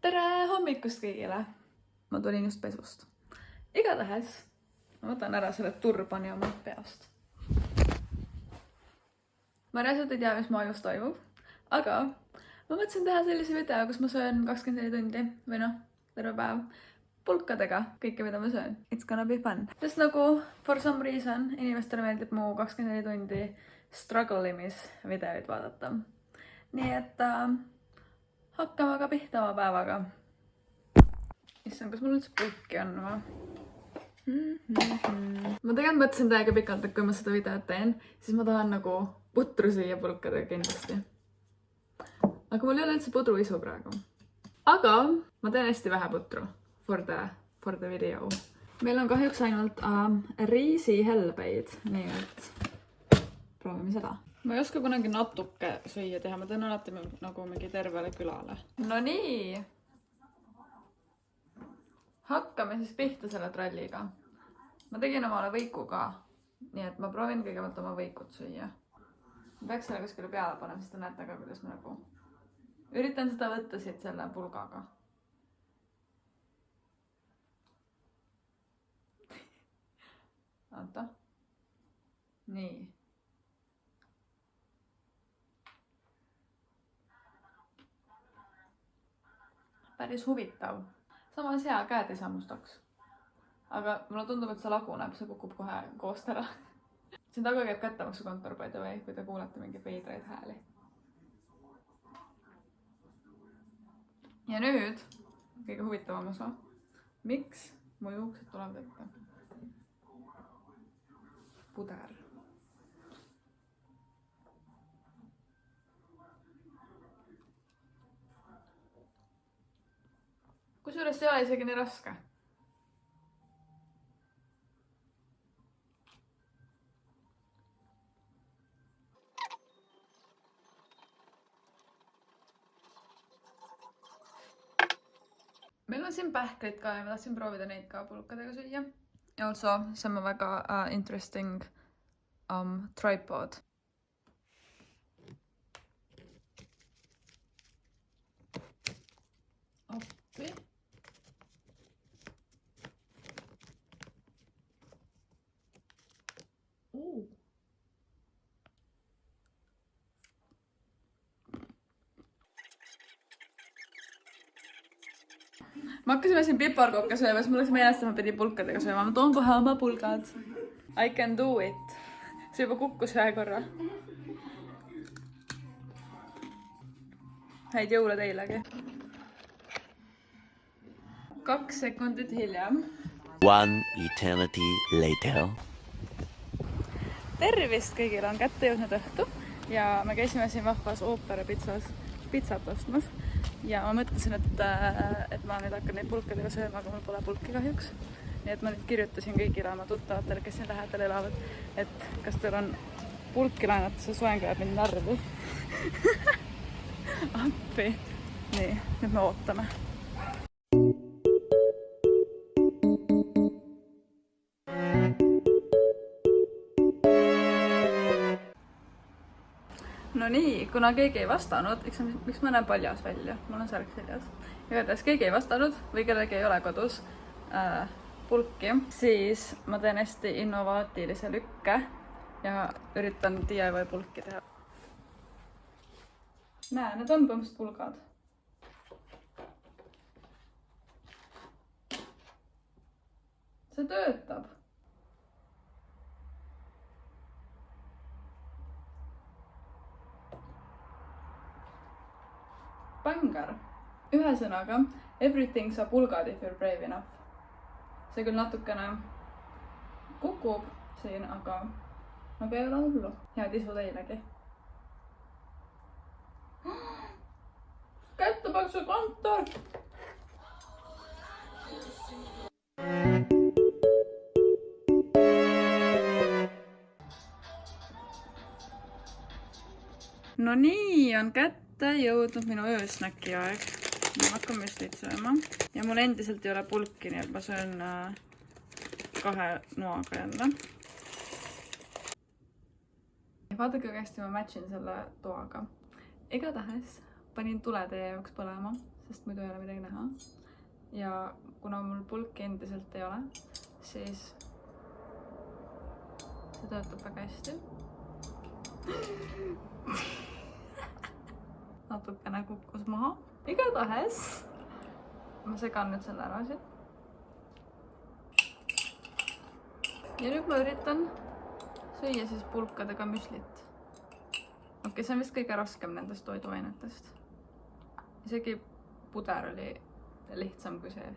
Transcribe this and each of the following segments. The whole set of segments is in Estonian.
Tere hommikust kõigile! Ma tulin just pesust. Igatahes ma võtan ära selle turbani oma peast. Ma reaalselt ei tea, mis mu ajus toimub, aga ma mõtlesin teha sellise video, kus ma söön 24 tundi või noh, terve päev pulkadega kõike, mida ma söön. It's gonna be fun. Sest nagu for some reason inimestele meeldib mu 24 tundi struggle imis videoid vaadata. Nii et hakkame aga pihta oma päevaga. Issand, kas mul üldse pulki on või? Ma tegelikult mõtlesin täiega pikalt, et kui ma seda videot teen, siis ma tahan nagu putru süüa pulkadega kindlasti. Aga mul ei ole üldse pudruisu praegu. Aga ma teen hästi vähe putru for the video. Meil on kahjuks ainult riisihelbeid, nii et proovime seda. Ma ei oska kunagi natuke süüa teha, ma teen alati nagu mingi tervele külale. No nii! Hakkame siis pihta selle tralliga. Ma tegin omale võiku ka, nii et ma proovin kõigepealt oma võikut süüa. Ma peaks selle kuskile peale panema, sest te näete ka, kuidas ma nagu üritan seda võtta siit selle pulgaga. Oota. Nii. Päris huvitav. Samas hea, käed ei sammustaks. Aga mulle tundub, et see laguneb, see kukub kohe koost ära. Siin taga käib kättemaksukontor by the way, kui te kuulete mingeid veidraid hääli. Ja nüüd kõige huvitavam osa. Miks mu juuksed tulevad ette? Puder. Kusjuures ei ole isegi nii raske. Meil on siin pähklid ka ja ma tahtsin proovida neid ka pulkadega süüa. Ja also, see on väga interesting tripod. Appi. Me hakkasime siin piparkokke sööma, siis mul läks meelest, et ma pidi pulkadega sööma. Ma toon kohe oma pulgad. I can do it. See juba kukkus ühe korra. Häid jõule teilegi. 2 sekundit hiljem. One eternity later. Tervist kõigile, on kätte jõudnud õhtu ja me käisime siin vahvas Oopera pitsat ostmas ja ma mõtlesin, et ma nüüd hakkan neid pulkadega sööma, aga mul pole pulki kahjuks. Nii et ma nüüd kirjutasin kõigile oma tuttavatele, kes siin lähedal elavad, et kas teil on pulki laenata, see soeng läheb mind närvi. Appi. Nii, nüüd me ootame. No nii, kuna keegi ei vastanud, miks ma näen paljas välja? Mul on särk seljas. Igatahes keegi ei vastanud või kellegi ei ole kodus pulki, siis ma teen hästi innovaatilise lükke ja üritan DIY pulki teha. Näe, need on põhimõtteliselt pulgad. See töötab. Bängar. Ühesõnaga, everything saab pulgad if you're brave enough. See küll natukene kukub siin, aga ei ole hullu. Head isu teilegi. Kättemaksukontor! No nii, on kätte jõudnud minu öösnäki aeg. Ma hakkan müslit sööma. Ja mul endiselt ei ole pulki, nii et ma söön 2 noaga jälle. Vaadake, kui hästi ma matchin selle toaga. Igatahes panin tule teie jaoks põlema, sest muidu ei ole midagi näha. Ja kuna mul pulki endiselt ei ole, siis see töötab väga hästi. Natukene kukkus maha. Igatahes ma segan nüüd selle ära siit. Ja nüüd ma üritan süüa siis pulkadega müslit. Okei, see on vist kõige raskem nendest toiduainetest. Isegi puder oli lihtsam kui see.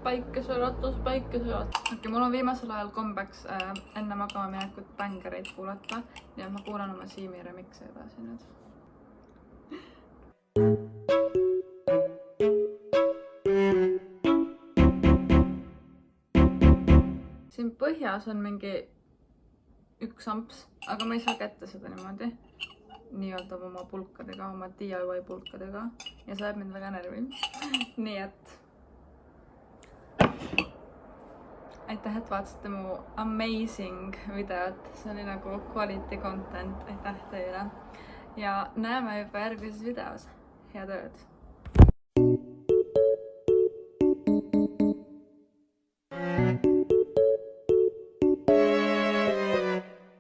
Päikeselatus. Okei, mul on viimasel ajal kombeks enne magama minekut bängereid kuulata ja ma kuulan oma Siimi remixi edasi nüüd. Siin põhjas on mingi üks amps, aga ma ei saa kätte seda niimoodi. Nii-öelda oma pulkadega, oma DIY pulkadega. Ja see ajab mind väga närvi. Nii et aitäh, et vaatasite mu amazing videot. See oli nagu quality content. Aitäh teile. Ja näeme juba järgmises videos. Head ööd!